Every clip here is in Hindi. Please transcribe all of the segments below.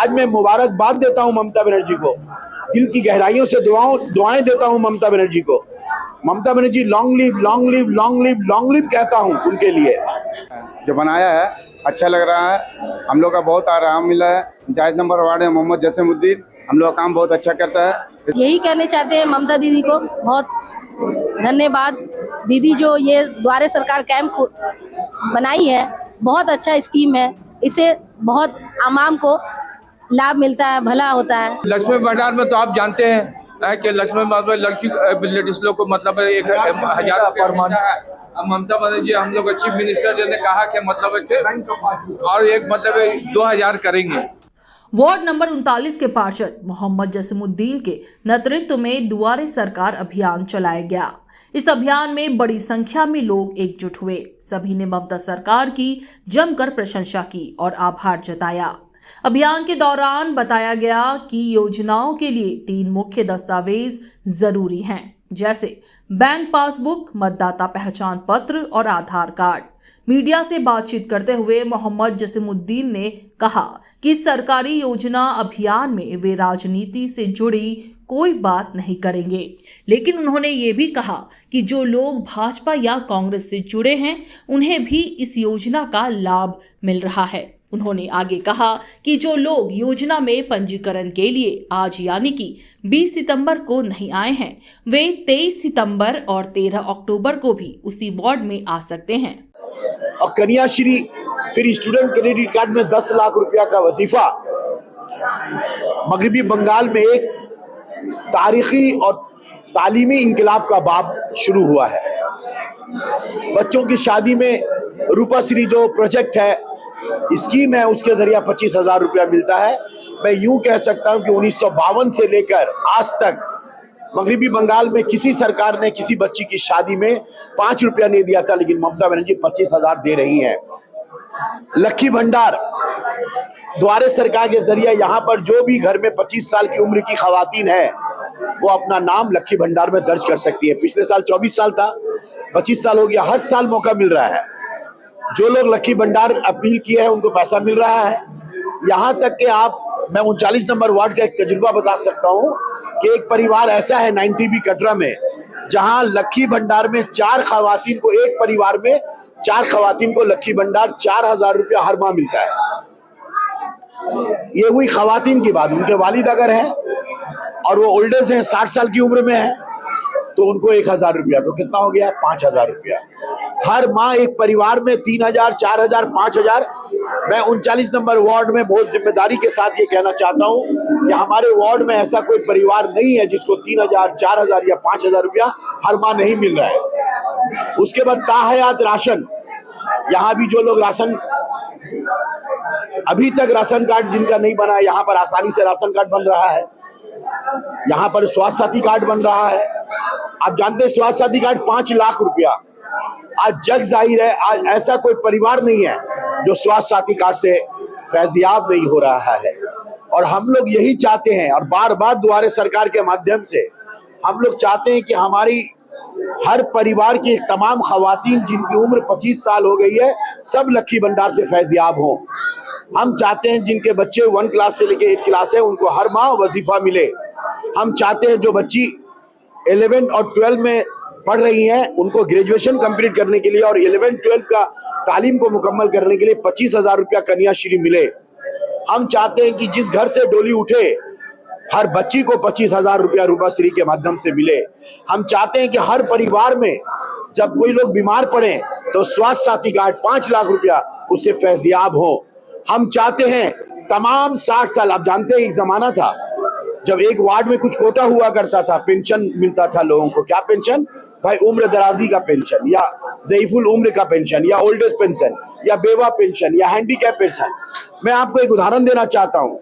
आज मैं मुबारकबाद देता हूं ममता बनर्जी को, दिल की गहराइयों से दुआएं देता हूं ममता बनर्जी को। Mamata Banerjee long live, long live, long live, long live कहता हूं उनके लिए। जो बनाया है अच्छा लग रहा है, हम लोग का बहुत आराम मिला है। पंचायत नंबर वार्ड है मोहम्मद जसीमुद्दीन, हम लोग का काम बहुत अच्छा करता है। यही कहने चाहते हैं ममता दीदी को बहुत धन्यवाद। दीदी जो ये द्वारे सरकार कैंप बनाई है, बहुत अच्छा स्कीम है, इससे बहुत आवाम को लाभ मिलता है, भला होता है। लक्ष्मी भंडार में तो आप जानते हैं कि लक्ष्मी भंडार में लड़की लेडीज लोग को मतलब 1,000 रुपया मिलता है। ममता बनर्जी हम लोग चीफ मिनिस्टर ने कहा कि मतलब और एक मतलब 2,000 करेंगे। वार्ड नंबर 39 के पार्षद मोहम्मद जसीमुद्दीन के नेतृत्व में दुआरे सरकार अभियान चलाया गया। इस अभियान में बड़ी संख्या में लोग एकजुट हुए। सभी ने ममता सरकार की जमकर प्रशंसा की और आभार जताया। अभियान के दौरान बताया गया कि योजनाओं के लिए 3 मुख्य दस्तावेज जरूरी हैं, जैसे बैंक पासबुक, मतदाता पहचान पत्र और आधार कार्ड। मीडिया से बातचीत करते हुए मोहम्मद जसीमुद्दीन ने कहा कि सरकारी योजना अभियान में वे राजनीति से जुड़ी कोई बात नहीं करेंगे, लेकिन उन्होंने ये भी कहा कि जो लोग भाजपा या कांग्रेस से जुड़े हैं उन्हें भी इस योजना का लाभ मिल रहा है। उन्होंने आगे कहा कि जो लोग योजना में पंजीकरण के लिए आज यानी कि 20 सितंबर को नहीं आए हैं, वे 23 सितंबर और 13 अक्टूबर को भी उसी वार्ड में आ सकते हैं। और कन्याश्री, फिर स्टूडेंट क्रेडिट कार्ड में 10 लाख रुपया का वजीफा। मगरबी बंगाल में एक तारीखी और तालीमी इंकलाब का बाब शुरू हुआ है। बच्चों की शादी में रूपाश्री जो प्रोजेक्ट है, स्कीम है, उसके जरिए 25,000 रुपया मिलता है। मैं यूं कह सकता हूं कि 1952 से लेकर आज तक मगरबी बंगाल में किसी सरकार ने किसी बच्ची की शादी में 5 रुपया नहीं दिया था, लेकिन ममता बनर्जी 25,000 दे रही हैं। लक्की भंडार द्वारे सरकार के जरिए यहाँ पर जो भी घर में 25 साल की उम्र की खवातीन है वो अपना नाम लक्की भंडार में दर्ज कर सकती है। पिछले साल 24 साल था, 25 साल हो गया, हर साल मौका मिल रहा है। जो लोग लक्की भंडार अपील किए हैं उनको पैसा मिल रहा है। यहाँ तक कि मैं 39 नंबर वार्ड का एक तजुर्बा बता सकता हूँ कि एक परिवार ऐसा है 90B कटरा में, जहां लक्की भंडार में 4 खवातीन को, एक परिवार में 4 खवातीन को लक्की भंडार 4,000 रुपया हर माह मिलता है। ये हुई खवातीन की बात। उनके वालिद अगर है और वो ओल्डेज हैं, 60 साल की उम्र में है, तो उनको 1,000 रुपया, तो कितना हो गया? 5,000 रुपया हर माह। एक परिवार में 3,000, 4,000, 5,000। मैं 39 नंबर वार्ड में बहुत जिम्मेदारी के साथ ये कहना चाहता हूँ कि हमारे वार्ड में ऐसा कोई परिवार नहीं है जिसको 3,000, 4,000 या 5,000 रुपया हर माह नहीं मिल रहा है। उसके बाद ताहयात राशन, यहाँ भी जो लोग राशन, अभी तक राशन कार्ड जिनका नहीं बना है, यहाँ पर आसानी से राशन कार्ड बन रहा है। यहाँ पर स्वास्थ्य साथी कार्ड बन रहा है। आप जानते हैं स्वास्थ्य साथी कार्ड 5 लाख रुपया। आज जग जाहिर है, आज ऐसा कोई परिवार नहीं है जो स्वास्थ्य साथी कार्ड से फैजियाब नहीं हो रहा है। और हम लोग यही चाहते हैं, और बार बार दुआरे सरकार के माध्यम से हम लोग चाहते हैं कि हमारी हर परिवार की तमाम खवातीन जिनकी उम्र 25 साल हो गई है, सब लक्की भंडार से फैजियाब हों। हम चाहते हैं जिनके बच्चे 1 क्लास से लेकर 8 क्लास है, उनको हर माह वजीफा मिले। हम चाहते हैं जो बच्ची 11 और 12 में पढ़ रही हैं, उनको ग्रेजुएशन कंप्लीट करने के लिए और 11-12 का तालीम को मुकम्मल करने के लिए 25,000 रुपया कन्याश्री मिले। हम चाहते हैं कि जिस घर से डोली उठे हर बच्ची को 25,000 रुपया रूपाश्री के माध्यम से मिले। हम चाहते हैं कि हर परिवार में जब कोई लोग बीमार पड़े तो स्वास्थ्य साथी कार्ड 5 लाख रुपया उससे फैजियाब हो। हम चाहते हैं तमाम 60 साल, आप जानते हैं एक जमाना था जब एक वार्ड में कुछ कोटा हुआ करता था, पेंशन मिलता था लोगों को। क्या पेंशन भाई? उम्र दराजी का पेंशन, या ज़ईफुल उम्र का पेंशन, या ओल्ड एज पेंशन, या बेवा पेंशन, या हैंडीकैप पेंशन। मैं आपको एक उदाहरण देना चाहता हूँ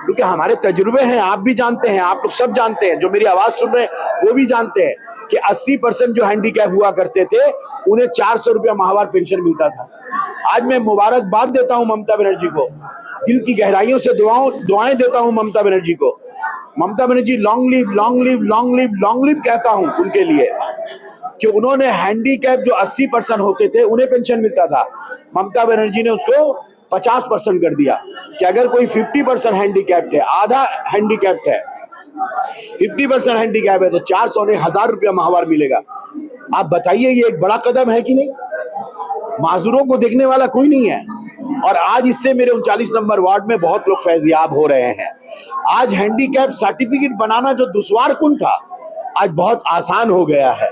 क्योंकि हमारे तजुर्बे हैं, आप भी जानते हैं, आप लोग सब जानते हैं, जो मेरी आवाज सुन रहे हैं वो भी जानते हैं कि 80% जो हैंडीकैप हुआ करते थे उन्हें 400 रुपया माहवार पेंशन मिलता था। आज मैं मुबारकबाद देता हूं ममता बनर्जी को, दिल की गहराइयों से दुआएं देता हूं ममता बनर्जी को। Mamata Banerjee long live, long live, long live, long live कहता हूं उनके लिए कि उन्होंने हैंडीकैप जो 80% होते थे उन्हें पेंशन मिलता था, ममता बनर्जी ने उसको 50% कर दिया कि अगर कोई 50% हैंडीकैप्ड है, आधा हैंडीकैप्ड है, 50% हैंडीकैप है, तो 400 ने 1000 रुपया माहवार मिलेगा। आप बताइए ये एक बड़ा कदम है कि नहीं? माजूरों को देखने वाला कोई नहीं है। और आज इससे मेरे 39 नंबर वार्ड में बहुत लोग फैजियाब हो रहे हैं। आज हैंडीकैप सर्टिफिकेट बनाना जो दुश्वार कुन था, आज बहुत आसान हो गया है।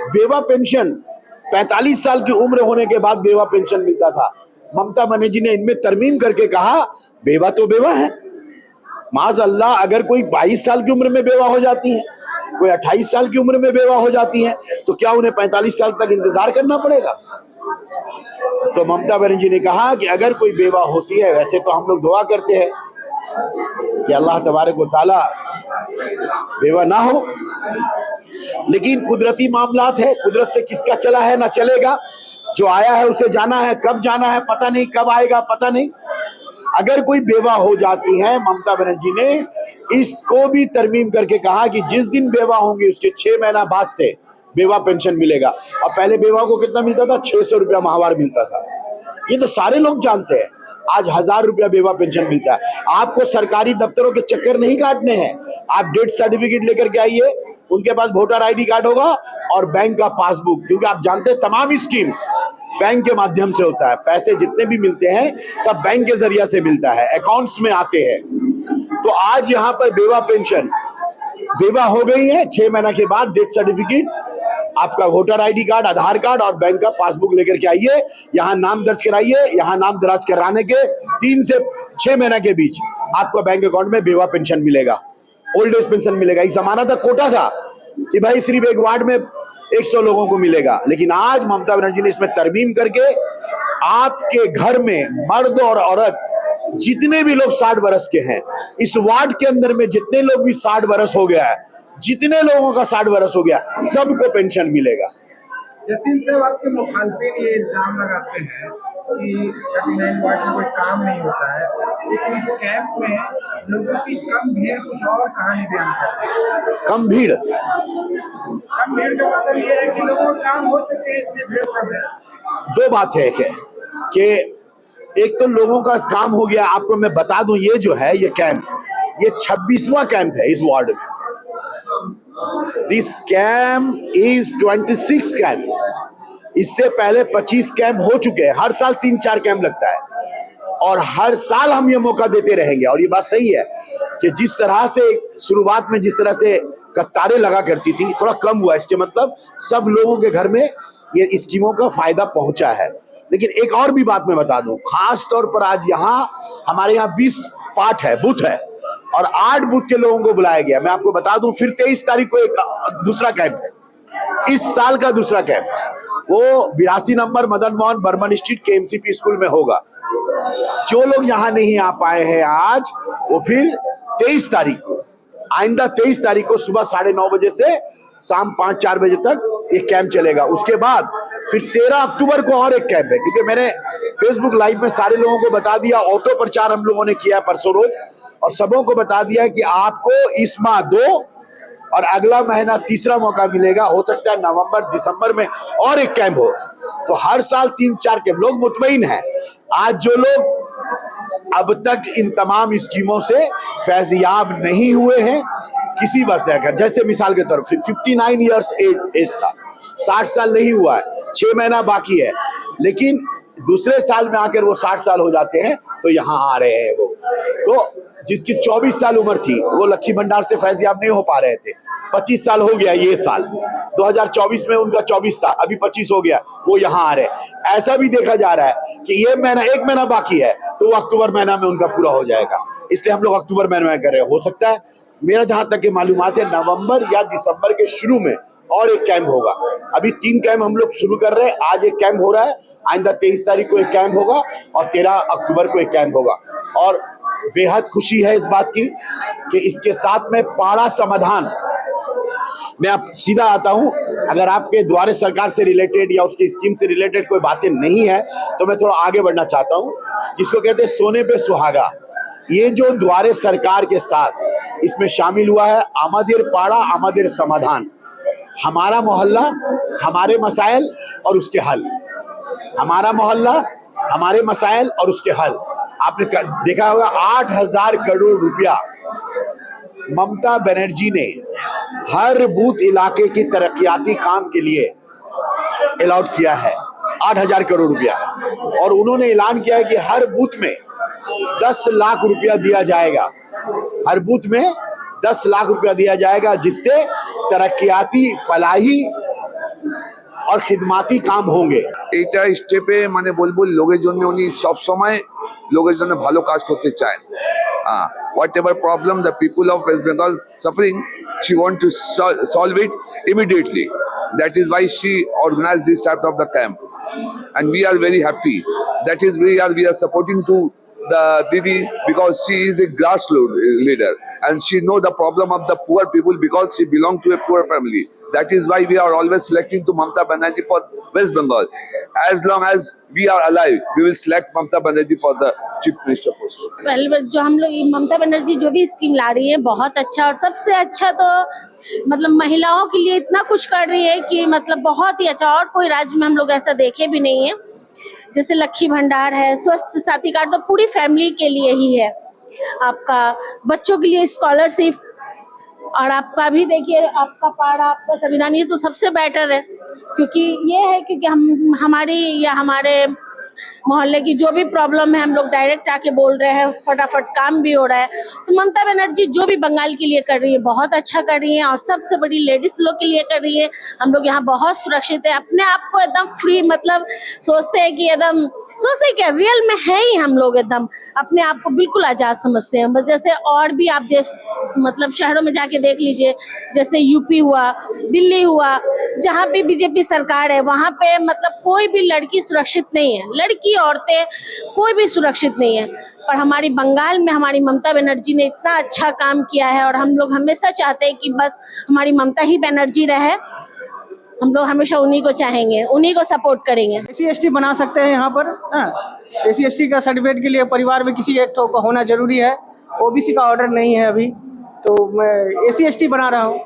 बेवा पेंशन 45 साल की उम्र होने के बाद बेवा पेंशन मिलता था। ममता बनर्जी ने इनमें तरमीम करके कहा बेवा तो बेवा है। माज़ अल्लाह, अगर कोई 22 साल की उम्र में बेवा हो जाती है, कोई 28 साल की उम्र में बेवा हो जाती है, तो क्या उन्हें 45 साल तक इंतजार करना पड़ेगा? तो ममता बनर्जी ने कहा कि अगर कोई बेवा होती है, वैसे तो हम लोग दुआ करते हैं कि अल्लाह तबारक व तआला बेवा ना हो, लेकिन कुदरती मामलात है, कुदरत से किसका चला है ना चलेगा। जो आया है उसे जाना है, कब जाना है पता नहीं, कब आएगा पता नहीं। अगर कोई बेवा हो जाती है, ममता बनर्जी ने इसको भी तरमीम करके कहा कि जिस दिन बेवा होंगी उसके 6 महीना बाद से बेवा पेंशन मिलेगा। और पहले बेवा को कितना मिलता था? 600 रुपया माहवार मिलता था। ये तो सारे लोग जानते हैं। आज 1000 रुपया बेवा पेंशन मिलता है। आपको सरकारी दफ्तरों के चक्कर नहीं काटने हैं। आप डेथ सर्टिफिकेट लेकर के आइए, उनके पास वोटर ID कार्ड होगा और बैंक का पासबुक, क्योंकि आप जानते हैं तमाम स्कीम्स बैंक के माध्यम से होता है। पैसे जितने भी मिलते हैं सब बैंक के जरिए से मिलता है, अकाउंट्स में आते हैं। तो आज यहाँ पर बेवा पेंशन, बेवा हो गई है 6 महीना के बाद डेथ सर्टिफिकेट, आपका वोटर ID कार्ड, आधार कार्ड और बैंक का पासबुक लेकर के आइए, यहाँ नाम दर्ज कराइए। यहाँ नाम दर्ज कराने के 3 से 6 महीना के बीच आपको बैंक अकाउंट में बेवा पेंशन मिलेगा, ओल्ड एज पेंशन मिलेगा। इस जमाना तक कोटा था कि भाई सिर्फ एक वार्ड में 100 लोगों को मिलेगा, लेकिन आज ममता बनर्जी ने इसमें तरमीम करके आपके घर में मर्द और औरत जितने भी लोग 60 वर्ष के हैं, इस वार्ड के अंदर में जितने लोग भी 60 वर्ष हो गया है, जितने लोगों का 60 वर्ष हो गया, सबको पेंशन मिलेगा। जसीम साहब, आपके मुखालफिन ये इल्जाम लगाते हैं कि 39 वार्ड में कोई काम नहीं होता है, लेकिन इस कैंप में लोगों की कम भीड़ कुछ और कहानी बयान करते हैं। कम भीड़ का मतलब ये है कि लोगों का काम हो चुके हैं, इसलिए भीड़ कम है। दो बात है कि एक तो लोगों का काम हो गया। आपको मैं बता दूं, ये जो है ये कैंप, ये 26वां कैंप है इस वार्ड में। This camp is 26 camp. इससे पहले 25 कैंप हो चुके हैं। हर साल 3-4 कैंप लगता है और हर साल हम ये मौका देते रहेंगे। और ये बात सही है कि जिस तरह से शुरुआत में जिस तरह से कतारें लगा करती थी, थोड़ा कम हुआ। इसके मतलब सब लोगों के घर में ये स्कीमों का फायदा पहुंचा है। लेकिन एक और भी बात मैं बता दूं, खास तौर पर आज हमारे यहाँ 20 पार्ट है, बूथ है और 8 बूथ के लोगों को बुलाया गया। मैं आपको बता दूं, फिर 23 तारीख को एक दूसरा कैंप है, इस साल का दूसरा कैंप, वो 82 number Madan Mohan Burman street KMCP school में होगा। जो लोग यहाँ नहीं आ पाए हैं आज, वो फिर 23 तारीख को, आइंदा 23 तारीख को सुबह 9:30 बजे से शाम 5-4 बजे तक ये कैंप चलेगा। उसके बाद फिर 13 अक्टूबर को और एक कैंप है, क्योंकि मैंने फेसबुक लाइव में सारे लोगों को बता दिया, ऑटो प्रचार हम लोगों ने किया परसों रोज, और सबों को बता दिया कि आपको इस माह 2 और अगला महीना 3रा मौका मिलेगा। हो सकता है नवंबर दिसंबर में और एक कैंप हो। तो हर साल 3-4 कैंप। लोग मुतमईन हैं। आज जो लोग अब तक इन तमाम स्कीमों से फैजियाब नहीं हुए हैं, किसी वर्ष से, अगर जैसे मिसाल के तौर पर 59 ईयर्स एज था, 60 साल नहीं हुआ है, 6 महीना बाकी है, लेकिन दूसरे साल में आकर वो 60 साल हो जाते हैं तो यहाँ आ रहे हैं। वो तो जिसकी 24 साल उम्र थी वो लक्ष्मी भंडार से फैजियाब नहीं हो पा रहे थे। 25 साल हो गया ये साल, 2024 में उनका 24 था, अभी 25 हो गया, वो यहाँ आ रहे हैं। ऐसा भी देखा जा रहा है कि ये महीना, 1 महीना बाकी है, तो वो अक्टूबर महीना में उनका पूरा हो जाएगा। इसलिए हम लोग अक्टूबर महीने में कर रहे हैं। हो सकता है, मेरा जहां तक की मालूमात है, नवंबर या दिसंबर के शुरू में और एक कैंप होगा। अभी 3 कैंप हम लोग शुरू कर रहे हैं। आज एक कैंप हो रहा है, आइंदा 23 तारीख को एक कैंप होगा और 13 अक्टूबर को एक कैंप होगा। और बेहद खुशी है इस बात की कि इसके साथ में पाड़ा समाधान, मैं अब सीधा आता हूं, अगर आपके द्वारे सरकार से रिलेटेड या उसकी स्कीम से रिलेटेड कोई बातें नहीं है तो मैं थोड़ा आगे बढ़ना चाहता हूं। इसको कहते हैं सोने पे सुहागा। ये जो द्वारे सरकार के साथ इसमें शामिल हुआ है, आमादेर पाड़ा आमादेर समाधान, हमारा मोहल्ला, हमारे मसाइल और उसके हल। हमारा मोहल्ला, हमारे मसाइल और उसके हल। आपने देखा होगा 8,000 करोड़ रुपया ममता बनर्जी ने हर बूथ इलाके की तरक्याती काम के लिए अलॉट किया है, 8,000 करोड़ रुपया। और उन्होंने ऐलान किया है कि हर बूथ में 10 लाख रुपया दिया जाएगा, हर बूथ में 10 लाख रुपया दिया जाएगा, जिससे तरक्याती फलाही और खिदमाती काम होंगे। এইটা স্টেপে মানে বলবো লোকের জন্য উনি সব সময় লোকের জন্য ভালো কাজ করতে চান। Whatever problem the people of West Bengal suffering, she want to solve it immediately. That is why she organized this type of the camp, and we are very happy. That is we are supporting to the Didi because she is a grassroots leader and she know the problem of the poor people because she belong to a poor family. That is why we are always selecting to Mamata Banerjee for West Bengal. As long as we are alive, we will select Mamata Banerjee for the Chief Minister post. पहले जो हम लोग ममता बनर्जी जो भी स्कीम ला रही है बहुत अच्छा, और सबसे अच्छा तो मतलब महिलाओं के लिए इतना कुछ कर रही है कि मतलब बहुत ही अच्छा, और कोई राज्य में हम लोग ऐसा देखे भी नहीं है। जैसे लक्ष्मी भंडार है, स्वास्थ्य साथी कार्ड तो पूरी फैमिली के लिए ही है, आपका बच्चों के लिए स्कॉलरशिप, और आपका भी देखिए आपका पारा आपका संविधान, ये तो सबसे बेटर है। क्योंकि ये है क्योंकि हमारी या हमारे मोहल्ले की जो भी प्रॉब्लम है हम लोग डायरेक्ट आके बोल रहे हैं, फटाफट काम भी हो रहा है। तो ममता बनर्जी जो भी बंगाल के लिए कर रही है बहुत अच्छा कर रही है, और सबसे बड़ी लेडीज लोग के लिए कर रही है। हम लोग यहाँ बहुत सुरक्षित है, अपने आप को एकदम फ्री, मतलब सोचते हैं कि एकदम सोचते क्या रियल में है ही, हम लोग एकदम अपने आप को बिल्कुल आज़ाद समझते हैं। बस जैसे और भी आप देश मतलब शहरों में जाके देख लीजिए, जैसे यूपी हुआ, दिल्ली हुआ, जहाँ भी बीजेपी सरकार है वहाँ पे मतलब कोई भी लड़की सुरक्षित नहीं है, लड़की औरतें कोई भी सुरक्षित नहीं है। पर हमारी बंगाल में हमारी ममता बनर्जी ने इतना अच्छा काम किया है, और हम लोग हमेशा चाहते हैं कि बस हमारी ममता ही बनर्जी रहे। हम लोग हमेशा उन्हीं को चाहेंगे, उन्हीं को सपोर्ट करेंगे। SC/ST बना सकते हैं यहाँ पर। SC/ST का सर्टिफिकेट के लिए परिवार में किसी एक का होना जरूरी है, OBC का ऑर्डर नहीं है अभी, तो मैं SC/ST बना रहा हूँ।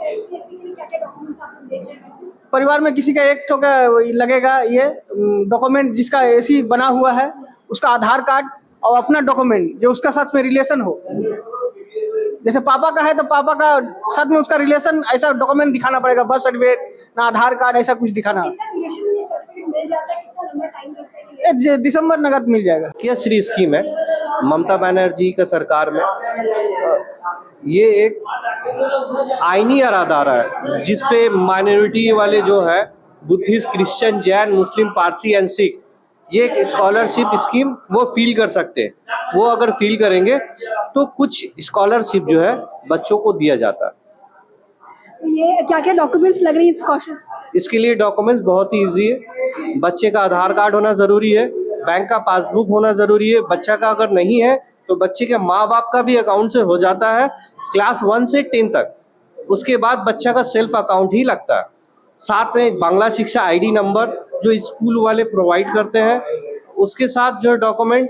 परिवार में किसी का एक का लगेगा ये डॉक्यूमेंट, जिसका AC बना हुआ है उसका आधार कार्ड और अपना डॉक्यूमेंट जो उसका साथ में रिलेशन हो। जैसे पापा का है तो पापा का साथ में उसका रिलेशन, ऐसा डॉक्यूमेंट दिखाना पड़ेगा, बर्थ सर्टिफिकेट ना आधार कार्ड, ऐसा कुछ दिखाना। दिसंबर नगद मिल जाएगा। क्या श्री स्कीम है ममता बनर्जी का सरकार में, ये एक आईनी आधार है जिसपे माइनॉरिटी वाले जो है Buddhist, Christian, Jain, Muslim, Parsi and Sikh, ये एक स्कॉलरशिप स्कीम वो फील कर सकते हैं। वो अगर फील करेंगे तो कुछ स्कॉलरशिप जो है बच्चों को दिया जाता है। ये क्या क्या डॉक्यूमेंट्स लग रही है इसके लिए? डॉक्यूमेंट्स बहुत ही ईजी है। बच्चे का आधार कार्ड होना जरूरी है, बैंक का पासबुक होना जरूरी है। बच्चा का अगर नहीं है तो बच्चे के माँ बाप का भी अकाउंट से हो जाता है, क्लास 1 से 10 तक। उसके बाद बच्चा का सेल्फ अकाउंट ही लगता है। साथ में बांग्ला शिक्षा ID नंबर जो स्कूल वाले प्रोवाइड करते हैं, उसके साथ जो डॉक्यूमेंट,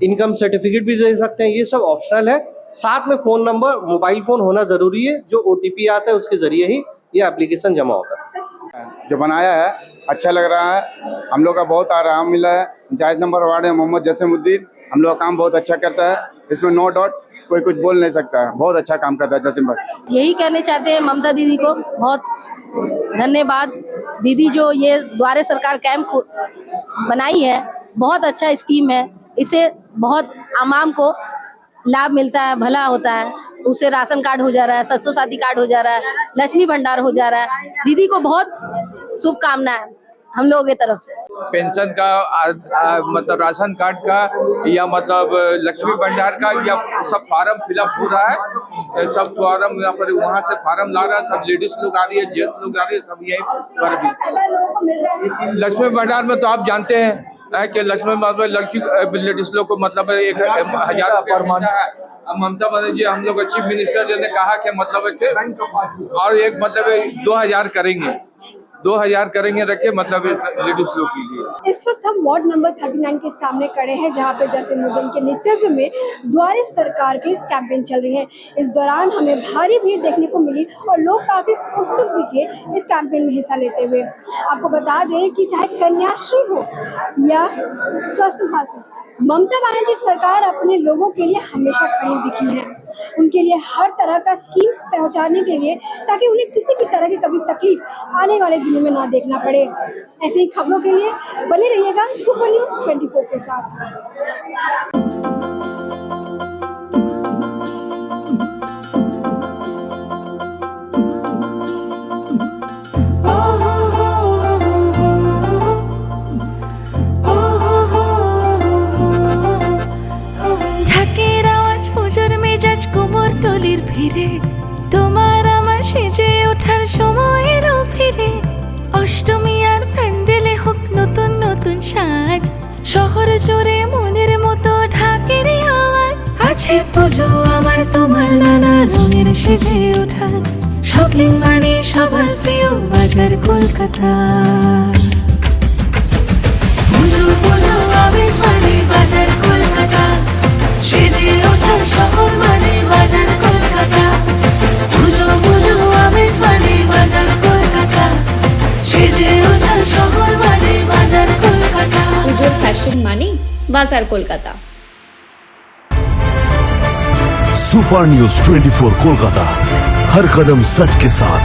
इनकम सर्टिफिकेट भी दे सकते हैं, ये सब ऑप्शनल है। साथ में फ़ोन नंबर, मोबाइल फ़ोन होना ज़रूरी है, जो OTP आता है उसके ज़रिए ही ये एप्लीकेशन जमा होता है। जो बनाया है अच्छा लग रहा है, हम लोग का बहुत आराम मिला है। जायज नंबर वार्ड है मोहम्मद जसीमुद्दीन, हम लोग का काम बहुत अच्छा करता है, इसमें नो डाउट कोई कुछ बोल नहीं सकता है, बहुत अच्छा काम करता है जसीम भाई। यही कहने चाहते हैं ममता दीदी को बहुत धन्यवाद। दीदी जो ये द्वारे सरकार कैंप बनाई है बहुत अच्छा स्कीम है, इससे बहुत आवाम को लाभ मिलता है, भला होता है। उससे राशन कार्ड हो जा रहा है, स्वास्थ्य साथी कार्ड हो जा रहा है, लक्ष्मी भंडार हो जा रहा है। दीदी को बहुत शुभकामनाएं हम लोगों की तरफ से। पेंशन का मतलब राशन कार्ड का या मतलब लक्ष्मी भंडार का या सब फार्म फिलअप हो रहा है, सब फार्म यहाँ पर वहाँ से फार्म ला रहा है, सब लेडीज लोग आ रही है, जेंट्स लोग आ रही है, सब यही पर भी। लक्ष्मी भंडार में तो आप जानते हैं कि लक्ष्मी भंडार लड़की लेडीज लोग को मतलब 1,000 पर मंथ है। ममता बनर्जी हम लोग चीफ मिनिस्टर जी ने कहा कि मतलब और एक मतलब 2,000 करेंगे, 2000 करेंगे रखे मतलब लेडीज लोग के लिए। इस वक्त हम वार्ड नंबर 39 के सामने खड़े हैं, जहां पे जसीमुद्दीन के नेतृत्व में द्वारे सरकार की कैंपेन चल रही है। इस दौरान हमें भारी भीड़ देखने को मिली और लोग काफी उत्सुक दिखे इस कैंपेन में हिस्सा लेते हुए। आपको बता दें कि चाहे कन्याश्री हो या स्वास्थ्य साथी, ममता बनर्जी सरकार अपने लोगों के लिए हमेशा खड़ी दिखी है। उनके लिए हर तरह का स्कीम पहुंचाने के लिए, ताकि उन्हें किसी भी तरह की कभी तकलीफ आने वाले दिनों में ना देखना पड़े। ऐसे ही खबरों के लिए बने रहिएगा सुपर न्यूज़ 24 के साथ। ফিরে তোমার আমার সেজে ওঠার সময় এলো ফিরে অষ্টমী আর প্যান্ডেলে হোক নতুন নতুন সাজ শহর জুড়ে মনের মতো ঢাকের আওয়াজ আছে পুজো আমার তোমার নানা রঙের সেজে ওঠা শপিং মানে সবার প্রিয় বাজার কলকাতা পুজো পুজো আবেশ মানে বাজার কলকাতা সেজে ওঠা শহর মানে বাজার কলকাতা পুজো পুজো আবেশ মানে বাজার কলকাতা সেজে ওঠা শহর মানে বাজার কলকাতা পুজোর ফ্যাশন মানে বাজার কলকাতা। सुपर न्यूज़ 24 कोलकाता, हर कदम सच के साथ।